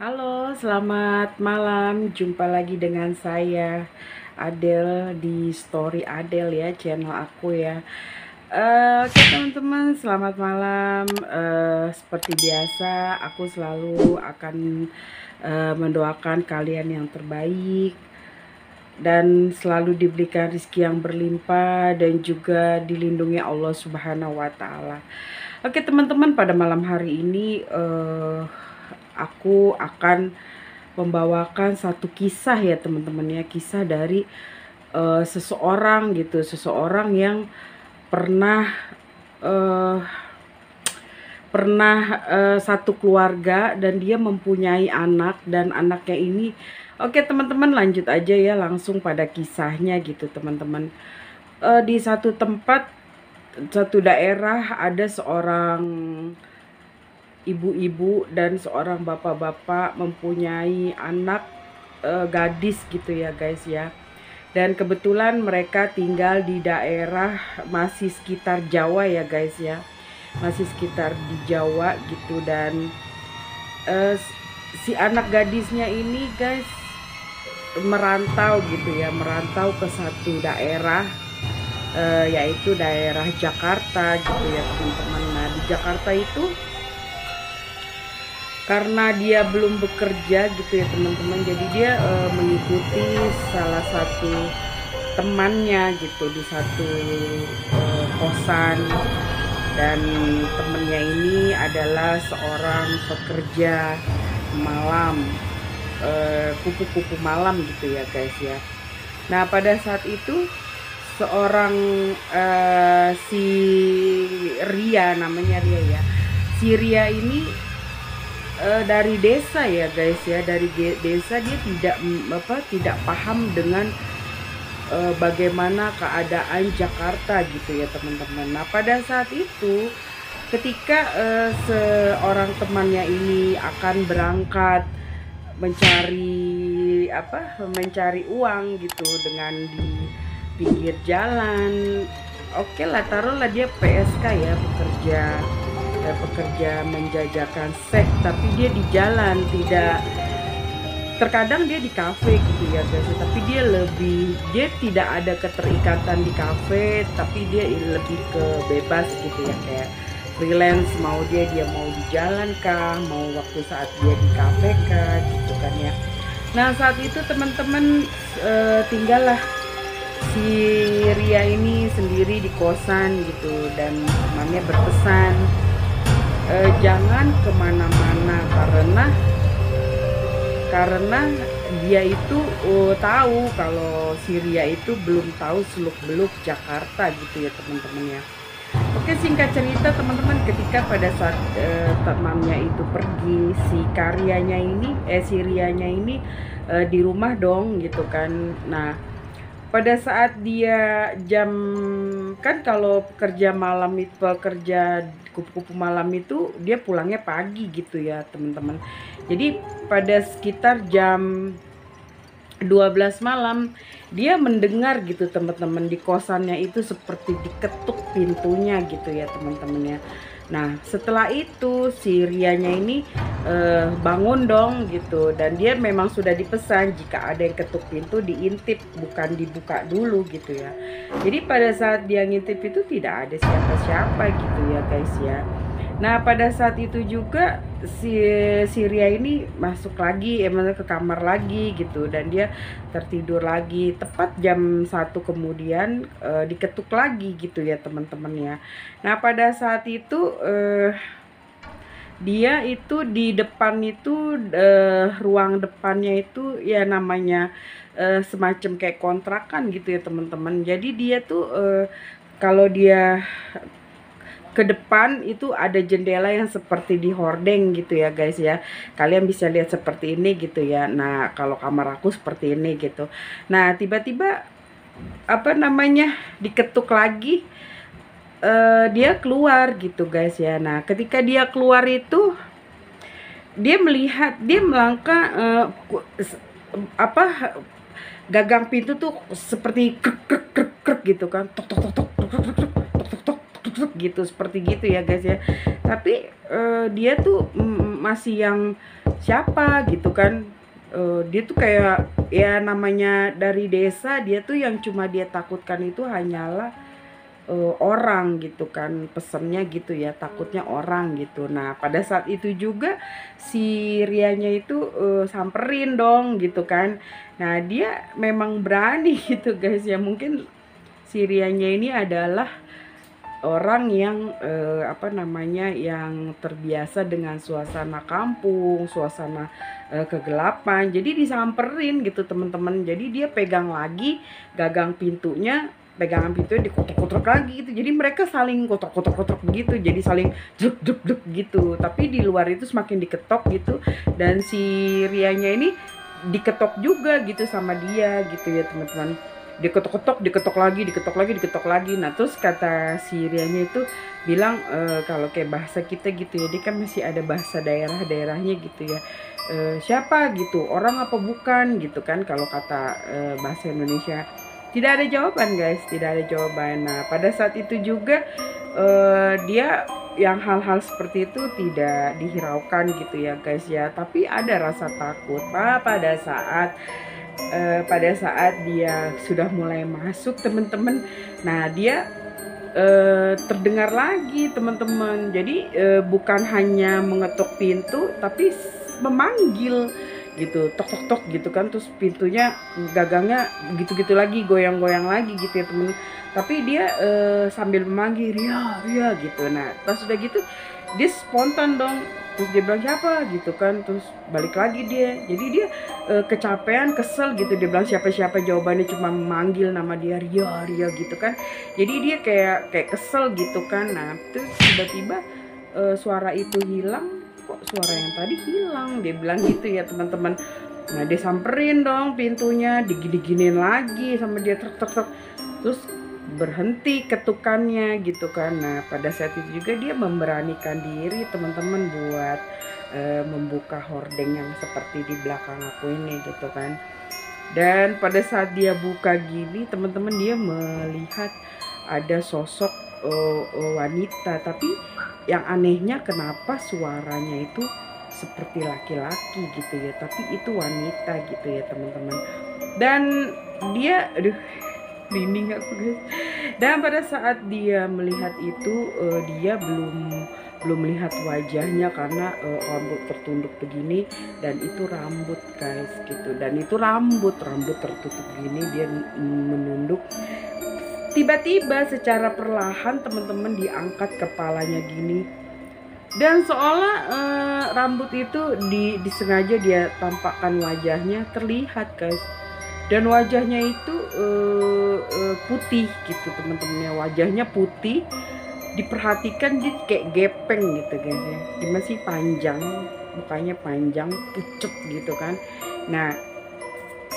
Halo, selamat malam. Jumpa lagi dengan saya Adele di Story Adele ya, channel aku ya. Oke teman-teman, selamat malam. Seperti biasa, aku selalu akan mendoakan kalian yang terbaik dan selalu diberikan rezeki yang berlimpah dan juga dilindungi Allah Subhanahu wa taala. Oke teman-teman, pada malam hari ini aku akan membawakan satu kisah ya teman-teman ya, kisah dari seseorang gitu, seseorang yang pernah eh, satu keluarga dan dia mempunyai anak, dan anaknya ini, oke teman-teman, lanjut aja ya langsung pada kisahnya gitu teman-teman. Di satu tempat, satu daerah, ada seorang ibu-ibu dan seorang bapak-bapak mempunyai anak gadis gitu ya guys ya. Dan kebetulan mereka tinggal di daerah masih sekitar Jawa ya guys ya. Masih sekitar di Jawa gitu. Dan si anak gadisnya ini guys merantau gitu ya, merantau ke satu daerah, yaitu daerah Jakarta gitu ya teman-teman. Nah di Jakarta itu, karena dia belum bekerja gitu ya teman-teman, jadi dia mengikuti salah satu temannya gitu di satu kosan. Dan temennya ini adalah seorang pekerja malam, kupu-kupu malam gitu ya guys ya. Nah pada saat itu seorang si Ria, namanya Ria ya, si Ria ini dari desa ya guys ya, dari desa. Dia tidak paham dengan bagaimana keadaan Jakarta gitu ya teman-teman. Nah pada saat itu ketika seorang temannya ini akan berangkat mencari uang gitu dengan di pinggir jalan, oke lah, taruhlah dia PSK ya, pekerja menjajakan seks, tapi dia di jalan, tidak, terkadang dia di kafe gitu ya guys, tapi dia tidak ada keterikatan di kafe, tapi dia lebih ke bebas gitu ya, kayak freelance, mau dia mau di jalan kah, mau waktu saat dia di kafe kah gitu kan ya. Nah saat itu teman-teman, tinggallah si Ria ini sendiri di kosan gitu, dan temannya berpesan jangan kemana-mana karena dia itu tahu kalau si Ria itu belum tahu seluk-beluk Jakarta gitu ya teman-teman ya. Oke, singkat cerita teman-teman, ketika pada saat temannya itu pergi, si Rianya ini di rumah dong gitu kan. Nah pada saat dia kan kalau pekerja kupu-kupu malam itu dia pulangnya pagi gitu ya teman-teman. Jadi pada sekitar jam 12 malam dia mendengar gitu teman-teman, di kosannya itu seperti diketuk pintunya gitu ya teman-teman ya. Nah setelah itu si Rianya ini bangun dong gitu, dan dia memang sudah dipesan jika ada yang ketuk pintu diintip, bukan dibuka dulu gitu ya. Jadi pada saat dia ngintip itu tidak ada siapa-siapa gitu ya guys ya. Nah pada saat itu juga si Ria ini masuk lagi, ke kamar lagi gitu, dan dia tertidur lagi. Tepat jam 1 kemudian diketuk lagi gitu ya teman-teman ya. Nah pada saat itu dia itu di depan itu, ruang depannya itu ya namanya semacam kayak kontrakan gitu ya teman-teman. Jadi dia tuh kalau dia ke depan itu ada jendela yang seperti di hordeng gitu ya guys ya. Kalian bisa lihat seperti ini gitu ya. Nah kalau kamar aku seperti ini gitu. Nah tiba-tiba diketuk lagi, dia keluar gitu guys ya. Nah ketika dia keluar itu dia melangkah, gagang pintu tuh seperti krek krek krek krek gitu kan, tok tok tok tok tok tok tok tok tok gitu, seperti gitu ya guys ya. Tapi dia tuh masih yang siapa gitu kan. Dia tuh kayak ya namanya dari desa, dia tuh yang cuma dia takutkan itu hanyalah orang gitu kan, pesennya gitu ya, takutnya orang gitu. Nah pada saat itu juga si Rianya itu samperin dong gitu kan. Nah dia memang berani gitu guys ya, mungkin si Rianya ini adalah orang yang apa namanya, yang terbiasa dengan suasana kampung, suasana kegelapan. Jadi disamperin gitu teman-teman. Jadi dia pegang lagi gagang pintunya, pegangan pintunya dikotok-kotok lagi gitu. Jadi mereka saling kotok-kotok-kotok begitu. Jadi saling duk-duk-duk gitu. Tapi di luar itu semakin diketok gitu. Dan si Rianya ini diketok juga gitu sama dia gitu ya teman-teman. Diketok-ketok, diketok lagi, diketok lagi, diketok lagi. Nah terus kata si Rianya itu bilang kalau kayak bahasa kita gitu ya, dia kan masih ada bahasa daerah-daerahnya gitu ya. Siapa gitu, orang apa bukan gitu kan, kalau kata bahasa Indonesia. Tidak ada jawaban guys, tidak ada jawaban. Nah pada saat itu juga dia yang hal-hal seperti itu tidak dihiraukan gitu ya guys ya, tapi ada rasa takut pada saat dia sudah mulai masuk teman-teman. Nah dia terdengar lagi teman-teman, jadi bukan hanya mengetuk pintu tapi memanggil gitu, tok tok tok gitu kan. Terus pintunya gagangnya gitu-gitu lagi, goyang-goyang lagi gitu ya temen. Tapi dia sambil memanggil Ria, Ria gitu. Nah pas sudah gitu dia spontan dong, terus dia bilang siapa gitu kan. Terus balik lagi dia, jadi dia kecapean, kesel gitu. Dia bilang siapa-siapa, jawabannya cuma memanggil nama dia, Ria, Ria gitu kan. Jadi dia kayak kesel gitu kan. Nah terus tiba-tiba suara itu hilang. Kok suara yang tadi hilang, dia bilang gitu ya teman-teman. Nah dia samperin dong pintunya, digini-giniin lagi sama dia, truk truk truk. Terus berhenti ketukannya gitu kan. Nah pada saat itu juga dia memberanikan diri teman-teman buat membuka hordeng yang seperti di belakang aku ini gitu kan. Dan pada saat dia buka gini teman-teman, dia melihat ada sosok wanita. Tapi yang anehnya kenapa suaranya itu seperti laki-laki gitu ya, tapi itu wanita gitu ya teman-teman. Dan dia, aduh merinding aku guys. Dan pada saat dia melihat itu dia belum melihat wajahnya karena rambut tertunduk begini, dan itu rambut guys gitu. Dan itu rambut tertutup gini, dia menunduk. Tiba-tiba secara perlahan teman-teman diangkat kepalanya gini, dan seolah rambut itu disengaja dia tampakkan wajahnya terlihat guys. Dan wajahnya itu putih gitu teman-temannya, wajahnya putih. Diperhatikan dia kayak gepeng gitu guys ya, dia masih panjang, mukanya panjang, pucet gitu kan. Nah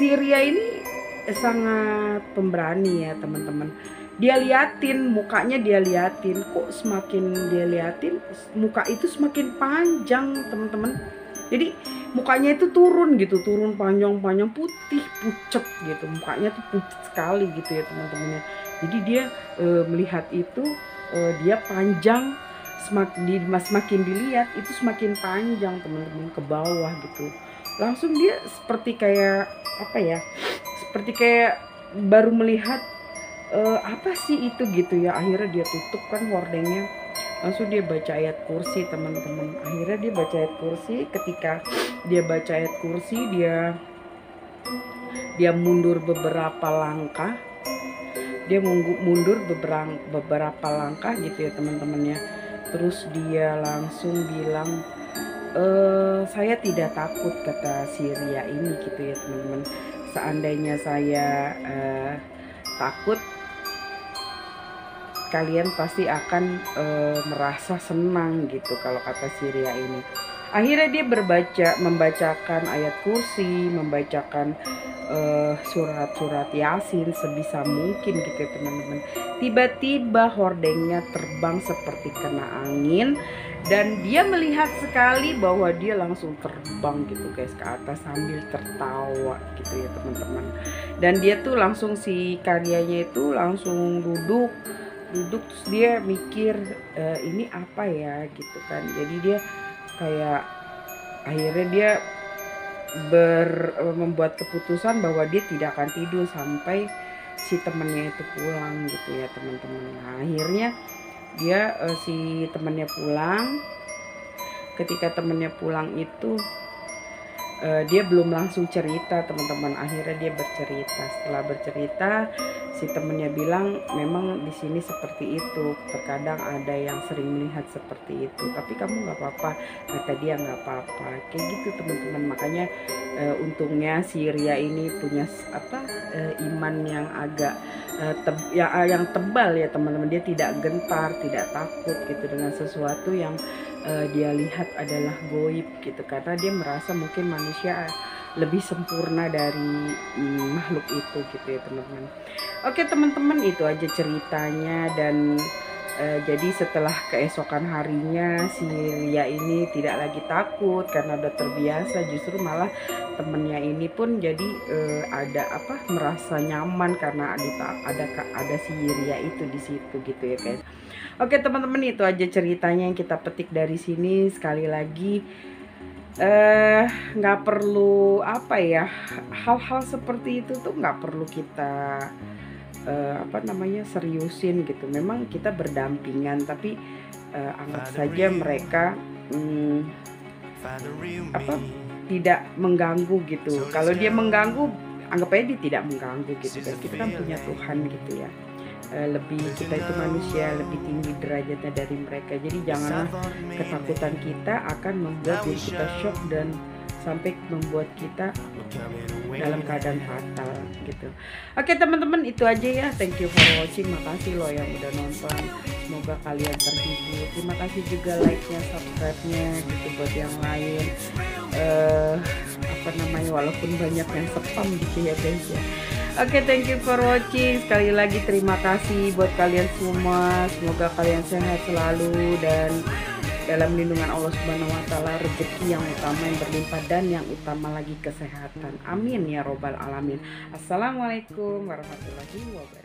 si Ria ini sangat pemberani ya teman-teman. Dia liatin mukanya, dia liatin, kok semakin dia liatin muka itu semakin panjang teman-teman. Jadi mukanya itu turun gitu, turun panjang-panjang, putih pucet gitu, mukanya tuh pucet sekali gitu ya teman-temannya. Jadi dia melihat itu dia panjang, semakin dilihat itu semakin panjang teman-teman ke bawah gitu. Langsung dia seperti kayak apa ya, seperti kayak baru melihat apa sih itu gitu ya. Akhirnya dia tutup kan hordengnya, langsung dia baca ayat kursi teman-teman. Akhirnya dia baca ayat kursi. Ketika dia baca ayat kursi, dia mundur beberapa langkah. Dia mundur beberapa langkah gitu ya teman-temannya. Terus dia langsung bilang, saya tidak takut, kata si Ria ini gitu ya teman-teman. Seandainya saya takut, kalian pasti akan merasa senang gitu, kalau kata si Ria ini. Akhirnya dia membacakan ayat kursi, membacakan surat-surat Yasin sebisa mungkin gitu ya teman-teman. Tiba-tiba hordengnya terbang seperti kena angin, dan dia melihat sekali bahwa dia langsung terbang gitu guys ke atas sambil tertawa gitu ya teman-teman. Dan dia tuh langsung, si karyanya itu langsung duduk terus dia mikir ini apa ya gitu kan. Jadi dia kayak akhirnya dia membuat keputusan bahwa dia tidak akan tidur sampai si temennya itu pulang gitu ya teman-teman. Nah, akhirnya dia si temennya pulang. Ketika temennya pulang itu dia belum langsung cerita teman-teman. Akhirnya dia bercerita. Setelah bercerita, si temennya bilang memang di sini seperti itu. Terkadang ada yang sering melihat seperti itu. Tapi kamu nggak apa-apa. Kata dia nggak apa-apa. Kayak gitu teman-teman. Makanya untungnya si Ria ini punya iman yang agak yang tebal ya teman-teman. Dia tidak gentar, tidak takut gitu dengan sesuatu yang dia lihat adalah goib gitu, karena dia merasa mungkin manusia lebih sempurna dari makhluk itu gitu ya teman-teman. Oke teman-teman, itu aja ceritanya. Dan jadi setelah keesokan harinya si Ria ini tidak lagi takut karena udah terbiasa, justru malah temennya ini pun jadi merasa nyaman karena ada si Ria itu di situ gitu ya guys. Oke teman-teman, itu aja ceritanya yang kita petik dari sini. Sekali lagi nggak perlu hal-hal seperti itu tuh nggak perlu kita seriusin gitu. Memang kita berdampingan, tapi anggap saja mereka tidak mengganggu gitu. Kalau dia mengganggu, anggap aja dia tidak mengganggu gitu. Dan kita kan punya Tuhan gitu ya. Kita itu manusia lebih tinggi derajatnya dari mereka. Jadi janganlah ketakutan kita akan membuat diri kita shock dan sampai membuat kita dalam keadaan fatal gitu. Oke teman-teman, itu aja ya. Thank you for watching. Makasih loh yang udah nonton. Semoga kalian terhibur. Terima kasih juga like-nya, subscribe-nya gitu buat yang lain. Walaupun banyak yang spam gitu ya guys ya. Oke, thank you for watching. Sekali lagi terima kasih buat kalian semua. Semoga kalian sehat selalu dan dalam lindungan Allah Subhanahu wa taala, rezeki yang utama yang berlimpah dan yang utama lagi kesehatan. Amin ya robbal alamin. Assalamualaikum warahmatullahi wabarakatuh.